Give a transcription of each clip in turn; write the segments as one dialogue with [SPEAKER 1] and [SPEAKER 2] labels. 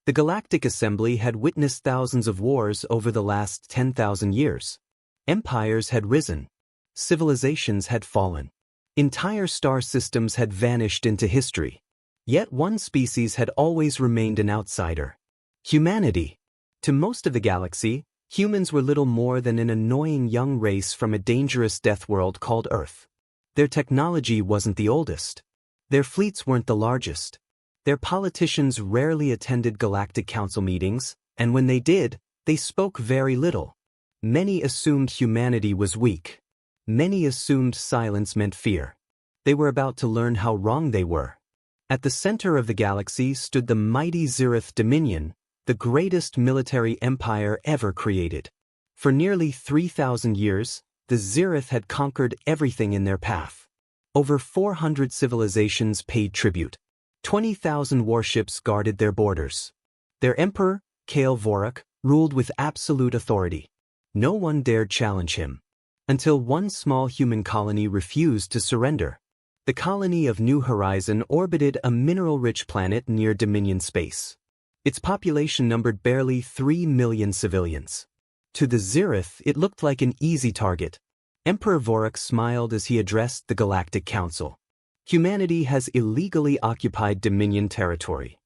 [SPEAKER 1] The Galactic Assembly had witnessed thousands of wars over the last 10,000 years. Empires had risen. Civilizations had fallen. Entire star systems had vanished into history. Yet one species had always remained an outsider. Humanity. To most of the galaxy, humans were little more than an annoying young race from a dangerous death world called Earth. Their technology wasn't the oldest. Their fleets weren't the largest. Their politicians rarely attended Galactic Council meetings, and when they did, they spoke very little. Many assumed humanity was weak. Many assumed silence meant fear. They were about to learn how wrong they were. At the center of the galaxy stood the mighty Zirith Dominion, the greatest military empire ever created. For nearly 3,000 years, the Zirith had conquered everything in their path. Over 400 civilizations paid tribute. 20,000 warships guarded their borders. Their emperor, Kael Vorak, ruled with absolute authority. No one dared challenge him. Until one small human colony refused to surrender. The colony of New Horizon orbited a mineral-rich planet near Dominion space. Its population numbered barely 3 million civilians. To the Zirith, it looked like an easy target. Emperor Vorak smiled as he addressed the Galactic Council. Humanity has illegally occupied Dominion territory.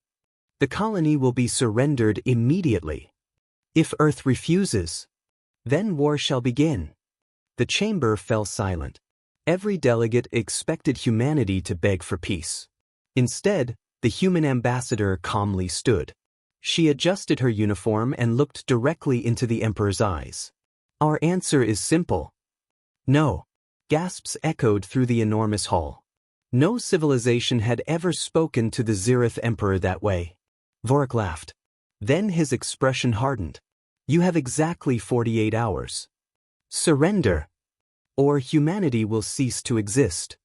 [SPEAKER 1] The colony will be surrendered immediately. If Earth refuses, then war shall begin. The chamber fell silent. Every delegate expected humanity to beg for peace. Instead, the human ambassador calmly stood. She adjusted her uniform and looked directly into the Emperor's eyes. Our answer is simple. No. Gasps echoed through the enormous hall. No civilization had ever spoken to the Zirith Emperor that way. Vorak laughed. Then his expression hardened. You have exactly 48 hours. Surrender, or humanity will cease to exist.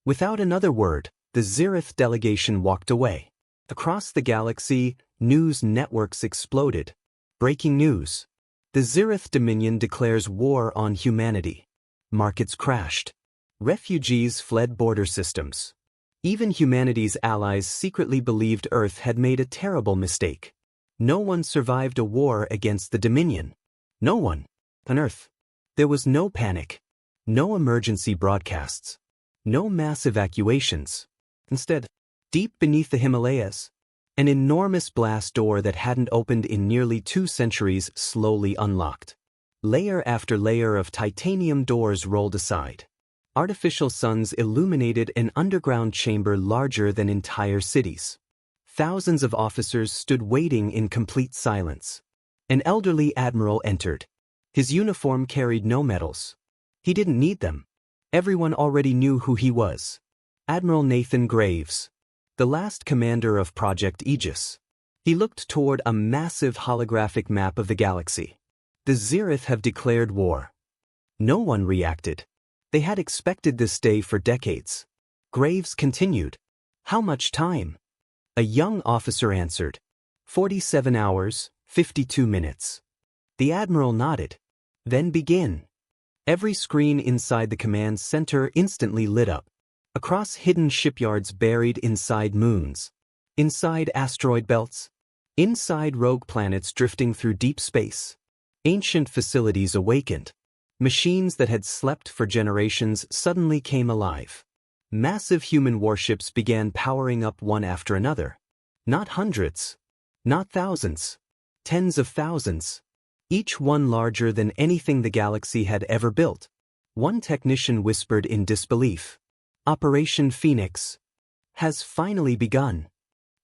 [SPEAKER 1] Without another word, the Zirith delegation walked away. Across the galaxy, news networks exploded. Breaking news. The Zirith Dominion declares war on humanity. Markets crashed. Refugees fled border systems. Even humanity's allies secretly believed Earth had made a terrible mistake. No one survived a war against the Dominion. No one. On Earth. There was no panic. No emergency broadcasts. No mass evacuations. Instead, deep beneath the Himalayas, an enormous blast door that hadn't opened in nearly 2 centuries slowly unlocked. Layer after layer of titanium doors rolled aside. Artificial suns illuminated an underground chamber larger than entire cities. Thousands of officers stood waiting in complete silence. An elderly admiral entered. His uniform carried no medals. He didn't need them. Everyone already knew who he was. Admiral Nathan Graves, the last commander of Project Aegis. He looked toward a massive holographic map of the galaxy. The Zirith have declared war. No one reacted. They had expected this day for decades. Graves continued. How much time? A young officer answered. 47 hours, 52 minutes. The admiral nodded. Then begin. Every screen inside the command center instantly lit up. Across hidden shipyards buried inside moons. Inside asteroid belts. Inside rogue planets drifting through deep space. Ancient facilities awakened. Machines that had slept for generations suddenly came alive. Massive human warships began powering up one after another. Not hundreds. Not thousands. Tens of thousands. Each one larger than anything the galaxy had ever built. One technician whispered in disbelief. Operation Phoenix has finally begun.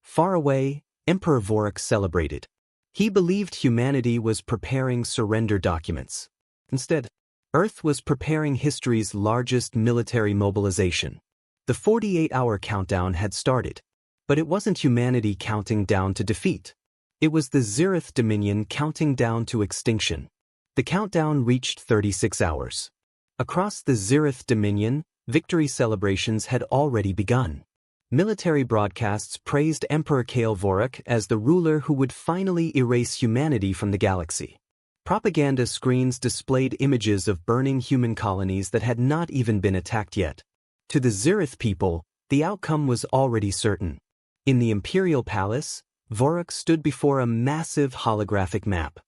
[SPEAKER 1] Far away, Emperor Vorak celebrated. He believed humanity was preparing surrender documents. Instead, Earth was preparing history's largest military mobilization. The 48-hour countdown had started. But it wasn't humanity counting down to defeat. It was the Zirith Dominion counting down to extinction. The countdown reached 36 hours. Across the Zirith Dominion, victory celebrations had already begun. Military broadcasts praised Emperor Kael Vorak as the ruler who would finally erase humanity from the galaxy. Propaganda screens displayed images of burning human colonies that had not even been attacked yet. To the Zirith people, the outcome was already certain. In the Imperial Palace, Vorik stood before a massive holographic map.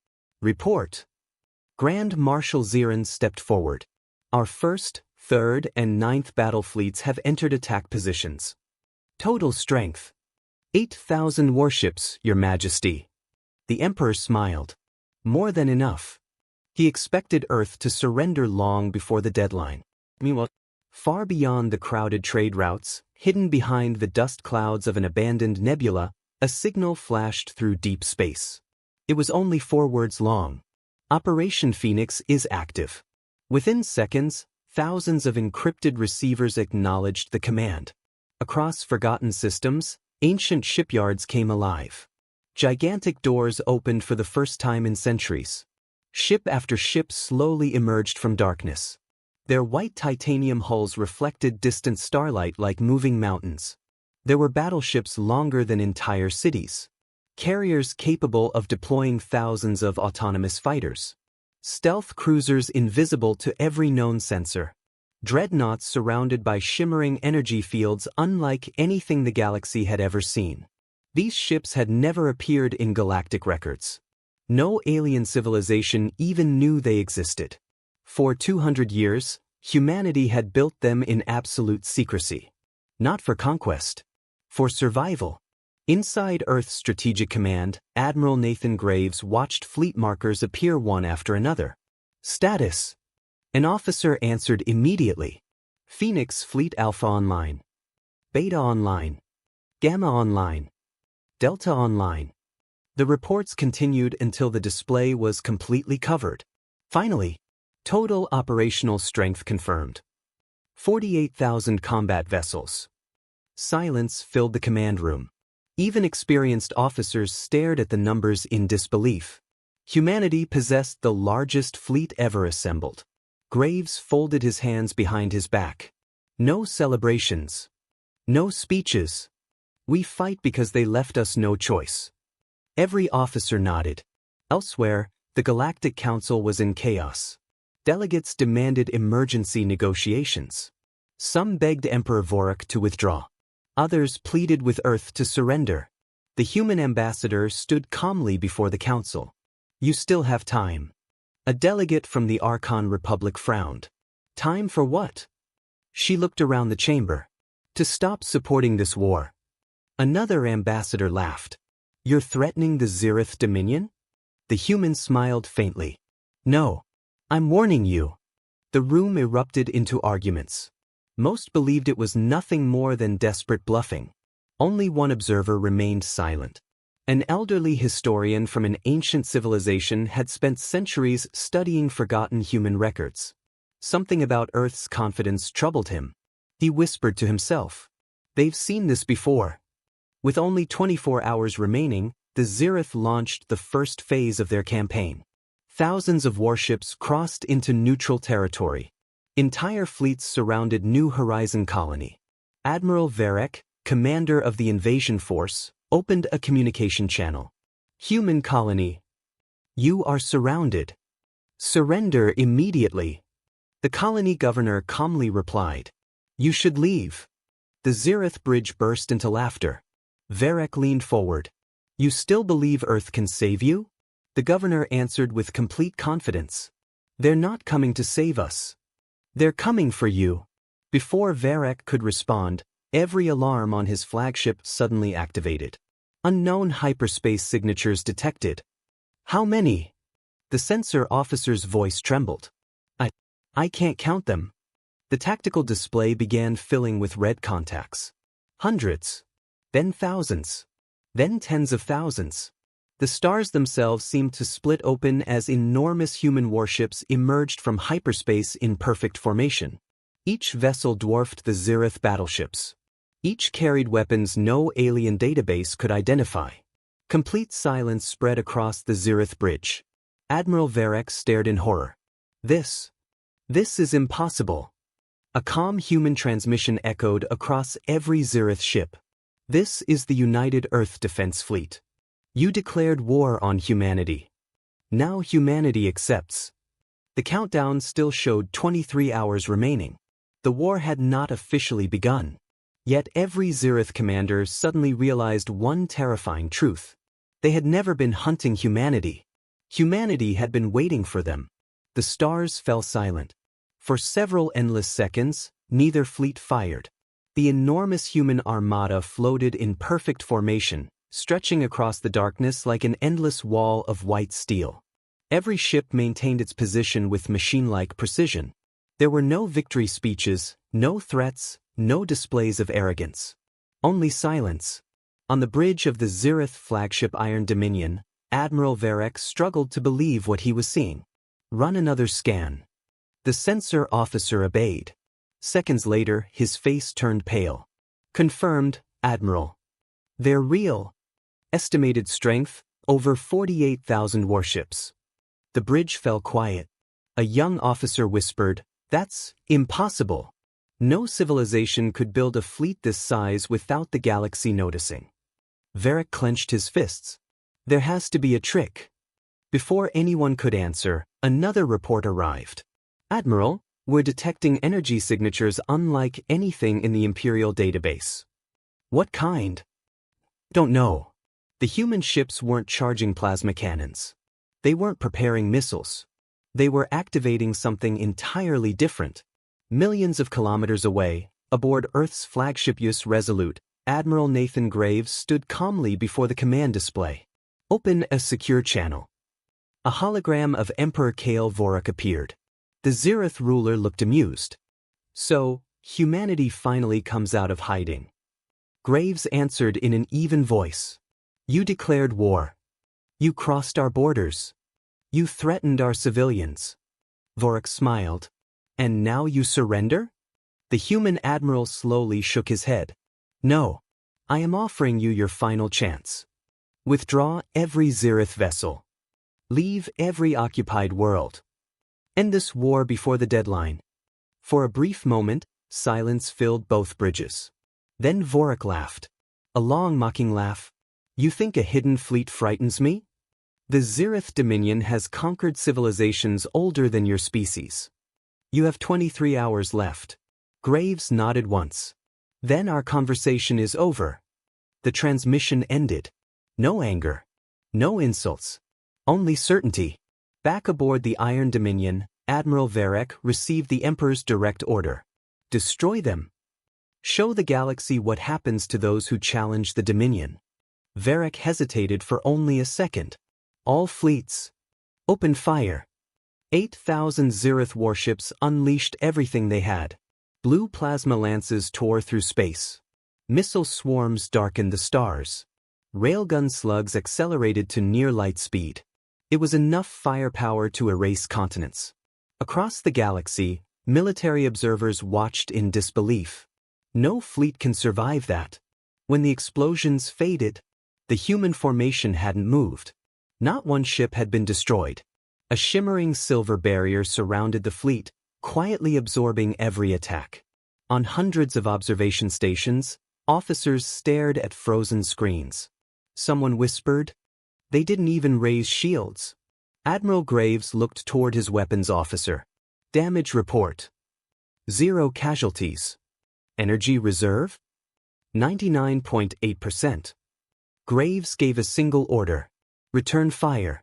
[SPEAKER 1] Report. Grand Marshal Zirin stepped forward. Our 1st, 3rd, and 9th battle fleets have entered attack positions. Total strength. 8,000 warships, Your Majesty. The Emperor smiled. More than enough. He expected Earth to surrender long before the deadline. Meanwhile, far beyond the crowded trade routes, hidden behind the dust clouds of an abandoned nebula, a signal flashed through deep space. It was only 4 words long. Operation Phoenix is active. Within seconds, thousands of encrypted receivers acknowledged the command. Across forgotten systems, ancient shipyards came alive. Gigantic doors opened for the first time in centuries. Ship after ship slowly emerged from darkness. Their white titanium hulls reflected distant starlight like moving mountains. There were battleships longer than entire cities. Carriers capable of deploying thousands of autonomous fighters. Stealth cruisers invisible to every known sensor. Dreadnoughts surrounded by shimmering energy fields unlike anything the galaxy had ever seen. These ships had never appeared in galactic records. No alien civilization even knew they existed. For 200 years, humanity had built them in absolute secrecy. Not for conquest. For survival. Inside Earth's Strategic Command, Admiral Nathan Graves watched fleet markers appear one after another. Status. An officer answered immediately. Phoenix Fleet Alpha Online. Beta Online. Gamma Online. Delta Online. The reports continued until the display was completely covered. Finally, total operational strength confirmed. 48,000 combat vessels. Silence filled the command room. Even experienced officers stared at the numbers in disbelief. Humanity possessed the largest fleet ever assembled. Graves folded his hands behind his back. No celebrations. No speeches. We fight because they left us no choice. Every officer nodded. Elsewhere, the Galactic Council was in chaos. Delegates demanded emergency negotiations. Some begged Emperor Vorik to withdraw. Others pleaded with Earth to surrender. The human ambassador stood calmly before the council. You still have time. A delegate from the Archon Republic frowned. Time for what? She looked around the chamber. To stop supporting this war. Another ambassador laughed. You're threatening the Zirith Dominion? The human smiled faintly. No. I'm warning you. The room erupted into arguments. Most believed it was nothing more than desperate bluffing. Only one observer remained silent. An elderly historian from an ancient civilization had spent centuries studying forgotten human records. Something about Earth's confidence troubled him. He whispered to himself. They've seen this before. With only 24 hours remaining, the Zirith launched the first phase of their campaign. Thousands of warships crossed into neutral territory. Entire fleets surrounded New Horizon Colony. Admiral Varek, commander of the invasion force, opened a communication channel. Human colony. You are surrounded. Surrender immediately. The colony governor calmly replied. You should leave. The Zirith bridge burst into laughter. Varek leaned forward. You still believe Earth can save you? The governor answered with complete confidence. They're not coming to save us. They're coming for you. Before Varek could respond, every alarm on his flagship suddenly activated. Unknown hyperspace signatures detected. How many? The sensor officer's voice trembled. I can't count them. The tactical display began filling with red contacts. Hundreds. Then thousands. Then tens of thousands. The stars themselves seemed to split open as enormous human warships emerged from hyperspace in perfect formation. Each vessel dwarfed the Zirith battleships. Each carried weapons no alien database could identify. Complete silence spread across the Zirith bridge. Admiral Varek stared in horror. This is impossible. A calm human transmission echoed across every Zirith ship. This is the United Earth Defense Fleet. You declared war on humanity. Now humanity accepts. The countdown still showed 23 hours remaining. The war had not officially begun. Yet every Zirith commander suddenly realized one terrifying truth. They had never been hunting humanity. Humanity had been waiting for them. The stars fell silent. For several endless seconds, neither fleet fired. The enormous human armada floated in perfect formation, stretching across the darkness like an endless wall of white steel. Every ship maintained its position with machine-like precision. There were no victory speeches, no threats, no displays of arrogance. Only silence. On the bridge of the Zirith flagship Iron Dominion, Admiral Varek struggled to believe what he was seeing. Run another scan. The sensor officer obeyed. Seconds later, his face turned pale. Confirmed, Admiral. They're real. Estimated strength, over 48,000 warships. The bridge fell quiet. A young officer whispered, "That's impossible. No civilization could build a fleet this size without the galaxy noticing." Varek clenched his fists. There has to be a trick. Before anyone could answer, another report arrived. "Admiral, we're detecting energy signatures unlike anything in the Imperial database." "What kind?" "Don't know." The human ships weren't charging plasma cannons. They weren't preparing missiles. They were activating something entirely different. Millions of kilometers away, aboard Earth's flagship US Resolute, Admiral Nathan Graves stood calmly before the command display. "Open a secure channel." A hologram of Emperor Kael Vorik appeared. The Zirith ruler looked amused. "So, humanity finally comes out of hiding." Graves answered in an even voice. "You declared war. You crossed our borders. You threatened our civilians." Vorik smiled. "And now you surrender?" The human admiral slowly shook his head. "No. I am offering you your final chance. Withdraw every Zirith vessel. Leave every occupied world. End this war before the deadline." For a brief moment, silence filled both bridges. Then Vorik laughed. A long mocking laugh. "You think a hidden fleet frightens me? The Zirith Dominion has conquered civilizations older than your species. You have 23 hours left." Graves nodded once. "Then our conversation is over." The transmission ended. No anger. No insults. Only certainty. Back aboard the Iron Dominion, Admiral Varek received the Emperor's direct order. Destroy them. Show the galaxy what happens to those who challenge the Dominion. Varek hesitated for only a second. All fleets. Open fire. 8,000 Zirith warships unleashed everything they had. Blue plasma lances tore through space. Missile swarms darkened the stars. Railgun slugs accelerated to near light speed. It was enough firepower to erase continents. Across the galaxy, military observers watched in disbelief. No fleet can survive that. When the explosions faded, the human formation hadn't moved. Not one ship had been destroyed. A shimmering silver barrier surrounded the fleet, quietly absorbing every attack. On hundreds of observation stations, officers stared at frozen screens. Someone whispered, "They didn't even raise shields." Admiral Graves looked toward his weapons officer. "Damage report. 0 casualties. Energy reserve? 99.8%. Graves gave a single order. Return fire.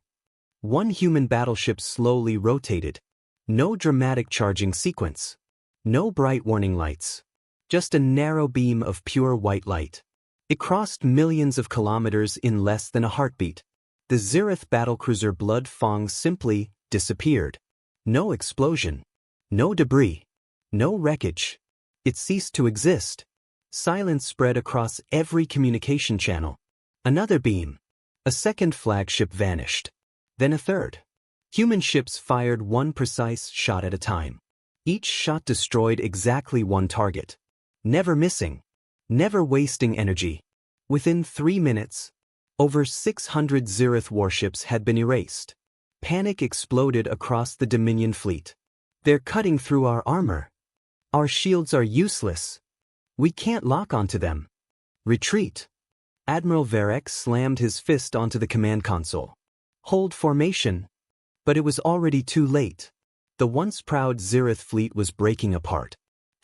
[SPEAKER 1] One human battleship slowly rotated. No dramatic charging sequence. No bright warning lights. Just a narrow beam of pure white light. It crossed millions of kilometers in less than a heartbeat. The Zirith battlecruiser Blood Fong simply disappeared. No explosion. No debris. No wreckage. It ceased to exist. Silence spread across every communication channel. Another beam. A second flagship vanished. Then a third. Human ships fired one precise shot at a time. Each shot destroyed exactly one target. Never missing. Never wasting energy. Within 3 minutes, over 600 Zirith warships had been erased. Panic exploded across the Dominion fleet. "They're cutting through our armor. Our shields are useless. We can't lock onto them. Retreat." Admiral Varek slammed his fist onto the command console. "Hold formation." But it was already too late. The once proud Zirith fleet was breaking apart.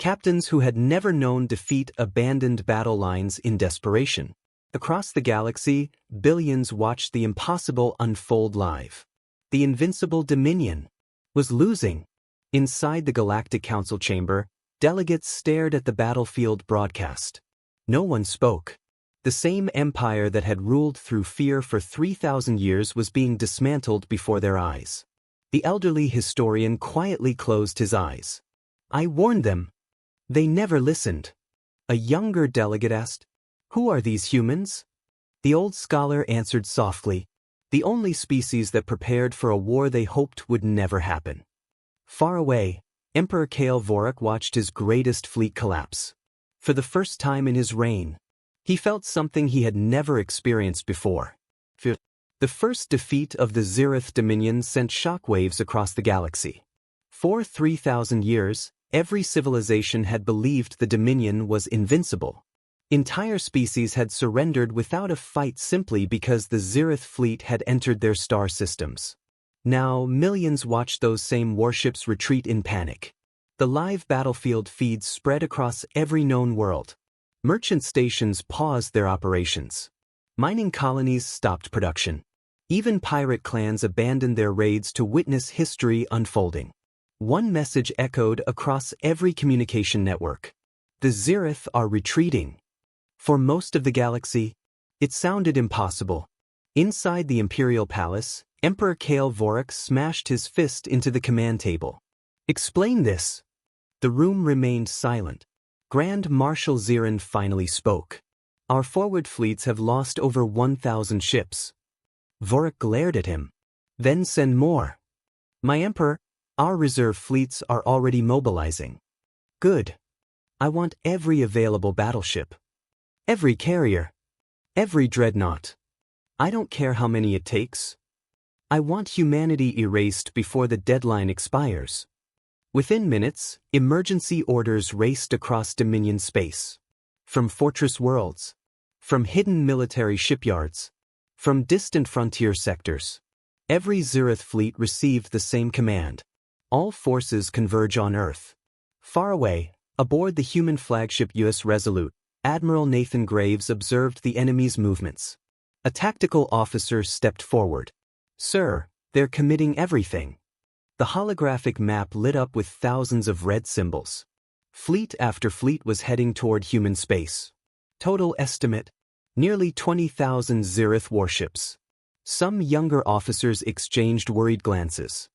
[SPEAKER 1] Captains who had never known defeat abandoned battle lines in desperation. Across the galaxy, billions watched the impossible unfold live. The invincible Dominion was losing. Inside the Galactic Council chamber, delegates stared at the battlefield broadcast. No one spoke. The same empire that had ruled through fear for 3,000 years was being dismantled before their eyes. The elderly historian quietly closed his eyes. I warned them. They never listened. A younger delegate asked, "Who are these humans?" The old scholar answered softly, "The only species that prepared for a war they hoped would never happen." Far away, Emperor Kale Vorak watched his greatest fleet collapse. For the first time in his reign, he felt something he had never experienced before. The first defeat of the Zirith Dominion sent shockwaves across the galaxy. For 3,000 years, every civilization had believed the Dominion was invincible. Entire species had surrendered without a fight simply because the Zirith fleet had entered their star systems. Now, millions watched those same warships retreat in panic. The live battlefield feeds spread across every known world. Merchant stations paused their operations. Mining colonies stopped production. Even pirate clans abandoned their raids to witness history unfolding. One message echoed across every communication network. The Zirith are retreating. For most of the galaxy, it sounded impossible. Inside the Imperial Palace, Emperor Kale Vorak smashed his fist into the command table. "Explain this." The room remained silent. Grand Marshal Zirin finally spoke. "Our forward fleets have lost over 1,000 ships." Vorak glared at him. "Then send more." "My Emperor, our reserve fleets are already mobilizing." "Good. I want every available battleship. Every carrier. Every dreadnought. I don't care how many it takes. I want humanity erased before the deadline expires." Within minutes, emergency orders raced across Dominion space. From fortress worlds. From hidden military shipyards. From distant frontier sectors. Every Zirith fleet received the same command. All forces converge on Earth. Far away, aboard the human flagship US Resolute, Admiral Nathan Graves observed the enemy's movements. A tactical officer stepped forward. "Sir, they're committing everything." The holographic map lit up with thousands of red symbols. Fleet after fleet was heading toward human space. Total estimate: nearly 20,000 Zirith warships. Some younger officers exchanged worried glances.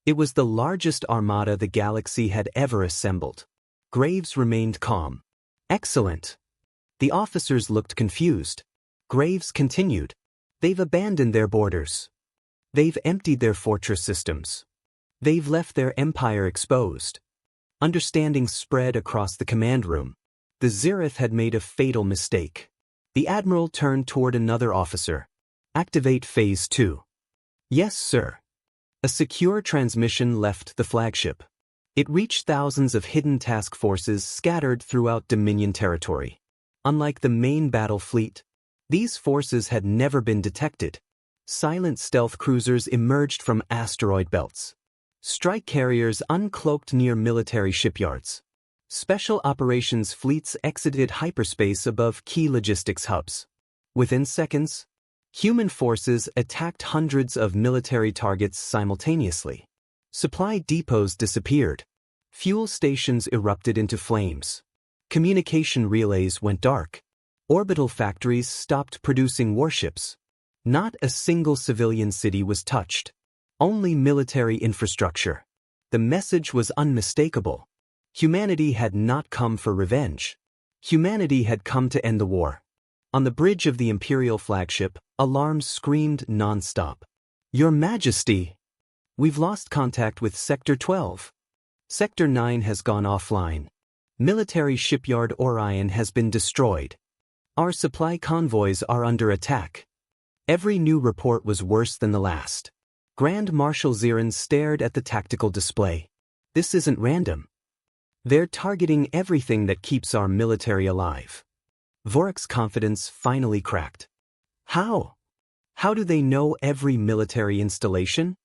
[SPEAKER 1] It was the largest armada the galaxy had ever assembled. Graves remained calm. "Excellent." The officers looked confused. Graves continued. "They've abandoned their borders. They've emptied their fortress systems. They've left their empire exposed." Understanding spread across the command room. The Zirith had made a fatal mistake. The Admiral turned toward another officer. "Activate Phase 2. "Yes, sir." A secure transmission left the flagship. It reached thousands of hidden task forces scattered throughout Dominion territory. Unlike the main battle fleet, these forces had never been detected. Silent stealth cruisers emerged from asteroid belts. Strike carriers uncloaked near military shipyards. Special operations fleets exited hyperspace above key logistics hubs. Within seconds, human forces attacked hundreds of military targets simultaneously. Supply depots disappeared. Fuel stations erupted into flames. Communication relays went dark. Orbital factories stopped producing warships. Not a single civilian city was touched. Only military infrastructure. The message was unmistakable. Humanity had not come for revenge. Humanity had come to end the war. On the bridge of the Imperial flagship, alarms screamed non-stop. "Your Majesty! We've lost contact with Sector 12. Sector 9 has gone offline. Military shipyard Orion has been destroyed. Our supply convoys are under attack." Every new report was worse than the last. Grand Marshal Zirin stared at the tactical display. "This isn't random. They're targeting everything that keeps our military alive." Vorak's confidence finally cracked. "How? How do they know every military installation?"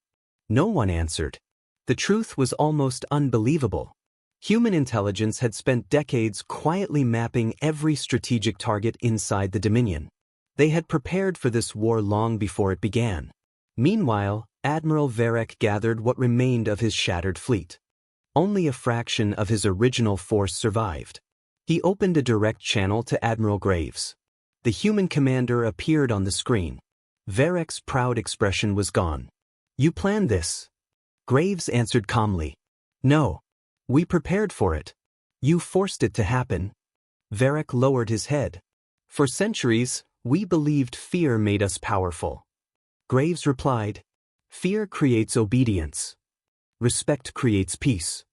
[SPEAKER 1] No one answered. The truth was almost unbelievable. Human intelligence had spent decades quietly mapping every strategic target inside the Dominion. They had prepared for this war long before it began. Meanwhile, Admiral Varek gathered what remained of his shattered fleet. Only a fraction of his original force survived. He opened a direct channel to Admiral Graves. The human commander appeared on the screen. Varek's proud expression was gone. "You planned this?" Graves answered calmly. "No. We prepared for it. You forced it to happen." Varek lowered his head. "For centuries, we believed fear made us powerful." Graves replied, "Fear creates obedience. Respect creates peace.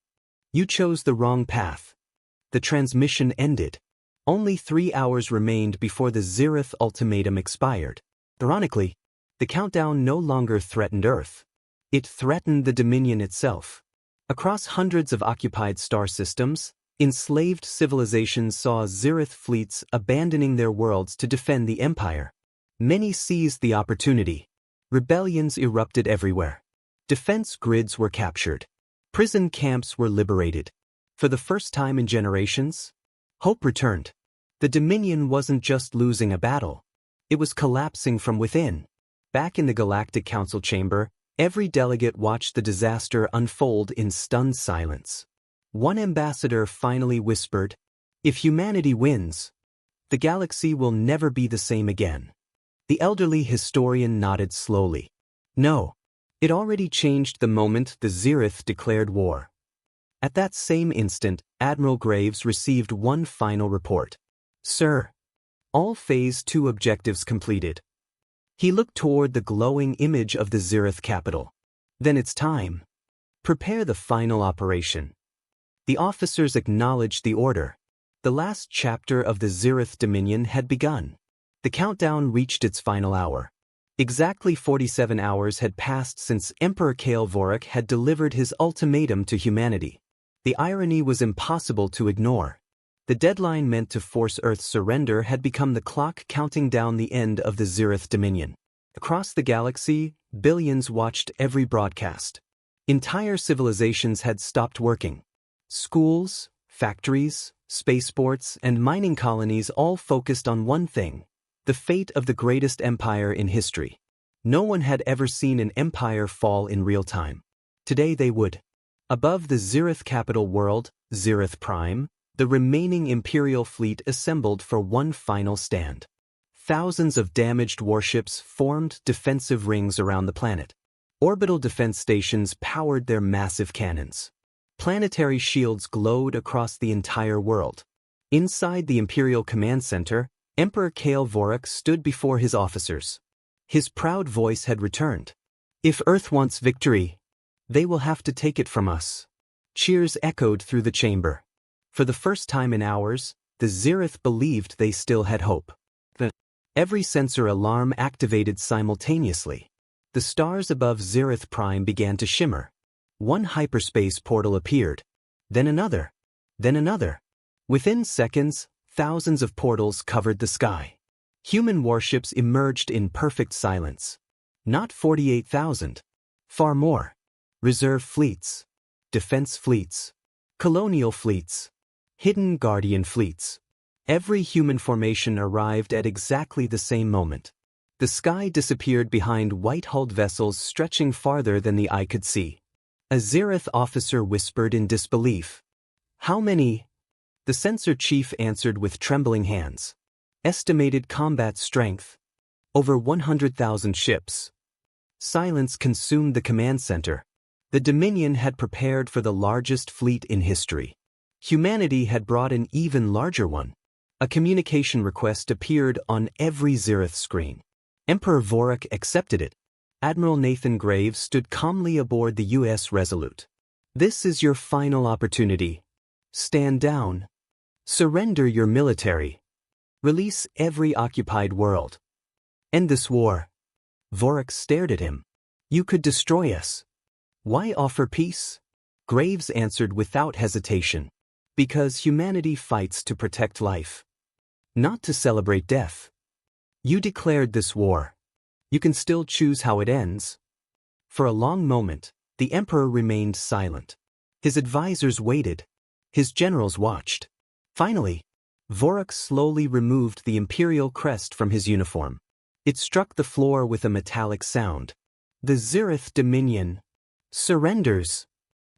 [SPEAKER 1] You chose the wrong path." The transmission ended. Only 3 hours remained before the Zirith ultimatum expired. Ironically, the countdown no longer threatened Earth. It threatened the Dominion itself. Across hundreds of occupied star systems, enslaved civilizations saw Zirith fleets abandoning their worlds to defend the Empire. Many seized the opportunity. Rebellions erupted everywhere. Defense grids were captured. Prison camps were liberated. For the first time in generations, hope returned. The Dominion wasn't just losing a battle. It was collapsing from within. Back in the Galactic Council chamber, every delegate watched the disaster unfold in stunned silence. One ambassador finally whispered, "If humanity wins, the galaxy will never be the same again." The elderly historian nodded slowly. No, it already changed the moment the Zirith declared war. At that same instant, Admiral Graves received one final report. "Sir, all Phase 2 objectives completed." He looked toward the glowing image of the Zirith capital. "Then it's time. Prepare the final operation." The officers acknowledged the order. The last chapter of the Zirith Dominion had begun. The countdown reached its final hour. Exactly 47 hours had passed since Emperor Kael Vorik had delivered his ultimatum to humanity. The irony was impossible to ignore. The deadline meant to force Earth's surrender had become the clock counting down the end of the Zirith Dominion. Across the galaxy, billions watched every broadcast. Entire civilizations had stopped working. Schools, factories, spaceports, and mining colonies all focused on one thing: the fate of the greatest empire in history. No one had ever seen an empire fall in real time. Today they would. Above the Zirith capital world, Zirith Prime, the remaining Imperial fleet assembled for one final stand. Thousands of damaged warships formed defensive rings around the planet. Orbital defense stations powered their massive cannons. Planetary shields glowed across the entire world. Inside the Imperial Command Center, Emperor Kael Vorik stood before his officers. His proud voice had returned. "If Earth wants victory, they will have to take it from us." Cheers echoed through the chamber. For the first time in hours, the Zirith believed they still had hope. Every sensor alarm activated simultaneously. The stars above Zirith Prime began to shimmer. One hyperspace portal appeared. Then another. Then another. Within seconds, thousands of portals covered the sky. Human warships emerged in perfect silence. Not 48,000. Far more. Reserve fleets. Defense fleets. Colonial fleets. Hidden guardian fleets. Every human formation arrived at exactly the same moment. The sky disappeared behind white-hulled vessels stretching farther than the eye could see. A Zirith officer whispered in disbelief. "How many?" The sensor chief answered with trembling hands. "Estimated combat strength. Over 100,000 ships." Silence consumed the command center. The Dominion had prepared for the largest fleet in history. Humanity had brought an even larger one. A communication request appeared on every Zirith screen. Emperor Vorik accepted it. Admiral Nathan Graves stood calmly aboard the U.S. Resolute. "This is your final opportunity. Stand down. Surrender your military. Release every occupied world. End this war." Vorik stared at him. "You could destroy us. Why offer peace?" Graves answered without hesitation. "Because humanity fights to protect life, not to celebrate death. You declared this war. You can still choose how it ends." For a long moment, the Emperor remained silent. His advisors waited. His generals watched. Finally, Vorik slowly removed the imperial crest from his uniform. It struck the floor with a metallic sound. The Zirith Dominion surrenders.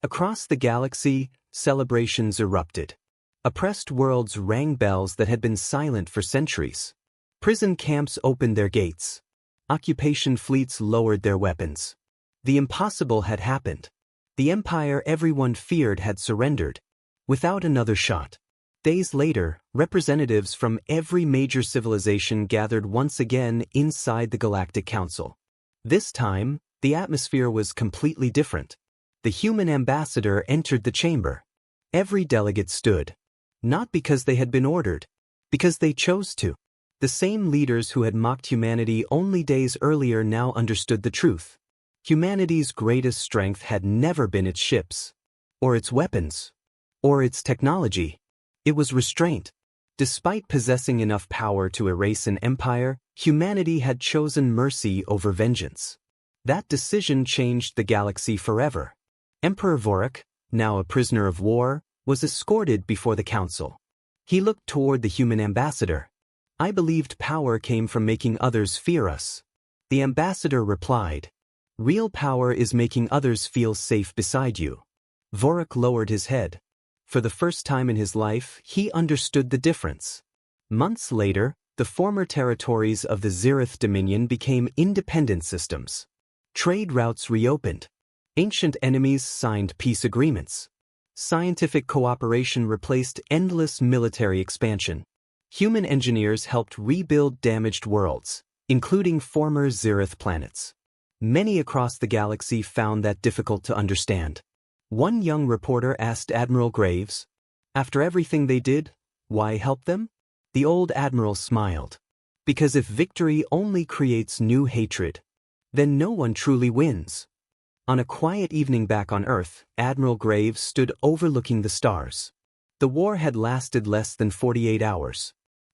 [SPEAKER 1] Across the galaxy, celebrations erupted. Oppressed worlds rang bells that had been silent for centuries. Prison camps opened their gates. Occupation fleets lowered their weapons. The impossible had happened. The empire everyone feared had surrendered, without another shot. Days later, representatives from every major civilization gathered once again inside the Galactic Council. This time, the atmosphere was completely different. The human ambassador entered the chamber. Every delegate stood. Not because they had been ordered, because they chose to. The same leaders who had mocked humanity only days earlier now understood the truth. Humanity's greatest strength had never been its ships, or its weapons, or its technology. It was restraint. Despite possessing enough power to erase an empire, humanity had chosen mercy over vengeance. That decision changed the galaxy forever. Emperor Vorik, now a prisoner of war, was escorted before the council. He looked toward the human ambassador. "I believed power came from making others fear us." The ambassador replied, "Real power is making others feel safe beside you." Vorik lowered his head. For the first time in his life, he understood the difference. Months later, the former territories of the Zirith Dominion became independent systems. Trade routes reopened. Ancient enemies signed peace agreements. Scientific cooperation replaced endless military expansion. Human engineers helped rebuild damaged worlds, including former Zirith planets. Many across the galaxy found that difficult to understand. One young reporter asked Admiral Graves, "After everything they did, why help them?" The old admiral smiled. "Because if victory only creates new hatred, then no one truly wins." On a quiet evening back on Earth, Admiral Graves stood overlooking the stars. The war had lasted less than 48 hours.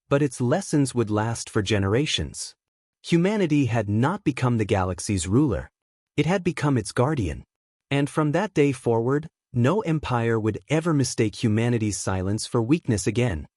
[SPEAKER 1] But its lessons would last for generations. Humanity had not become the galaxy's ruler. It had become its guardian. And from that day forward, no empire would ever mistake humanity's silence for weakness again.